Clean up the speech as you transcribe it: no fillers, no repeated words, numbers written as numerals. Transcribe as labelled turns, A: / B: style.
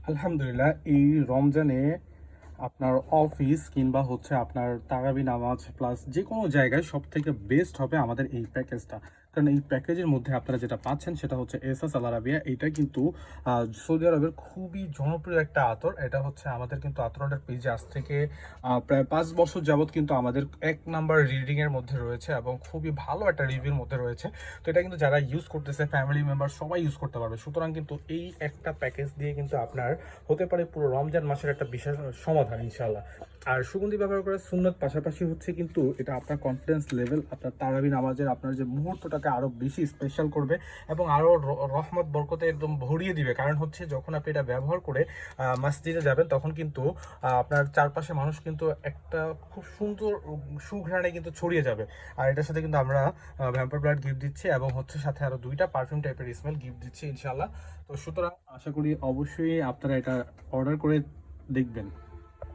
A: আলহামদুলিল্লাহ, এই রমজানে আপনার অফিস কিংবা হচ্ছে আপনার তারাবি নামাজ প্লাস যে কোনো জায়গায় সবথেকে বেস্ট হবে আমাদের এই প্যাকেজটা। কারণ এই প্যাকেজের মধ্যে আপনারা যেটা পাচ্ছেন সেটা হচ্ছে এসাস আল আরাবিয়া। এটা কিন্তু সৌদি আরবের খুবই জনপ্রিয় একটা আতর। এটা হচ্ছে আমাদের কিন্তু আতরটার পেজে আজ থেকে প্রায় ৫ বছর যাবৎ কিন্তু আমাদের ১ নাম্বার রিডিংয়ের মধ্যে রয়েছে এবং খুবই ভালো একটা রিভিউর মধ্যে রয়েছে। তো এটা কিন্তু যারা ইউজ করতেছে ফ্যামিলি মেম্বার সবাই ইউজ করতে পারবে। সুতরাং কিন্তু এই একটা প্যাকেজ দিয়ে কিন্তু আপনার হতে পারে পুরো রমজান মাসের একটা বিশেষ সমাধান ইনশাআল্লাহ। আর সুগন্ধি ব্যবহার করার সুন্নত পাশাপাশি হচ্ছে কিন্তু এটা আপনার কনফিডেন্স লেভেল, আপনার তারাবি নামাজের আপনার যে মুহূর্তটাকে আরও বেশি স্পেশাল করবে এবং আরও রহমত বরকতে একদম ভরিয়ে দিবে। কারণ হচ্ছে যখন আপনি এটা ব্যবহার করে মসজিদে যাবেন তখন কিন্তু আপনার চারপাশে মানুষ কিন্তু একটা খুব সুন্দর সুঘ্রাণে কিন্তু ছড়িয়ে যাবে। আর এটার সাথে কিন্তু আমরা ভ্যাম্পার ব্লাড গিফট দিচ্ছি এবং হচ্ছে সাথে আরও 2টা পারফিউম টাইপের স্মেল গিফট দিচ্ছি ইনশাআল্লাহ। তো সুতরাং আশা করি অবশ্যই আপনারা এটা অর্ডার করে দেখবেন।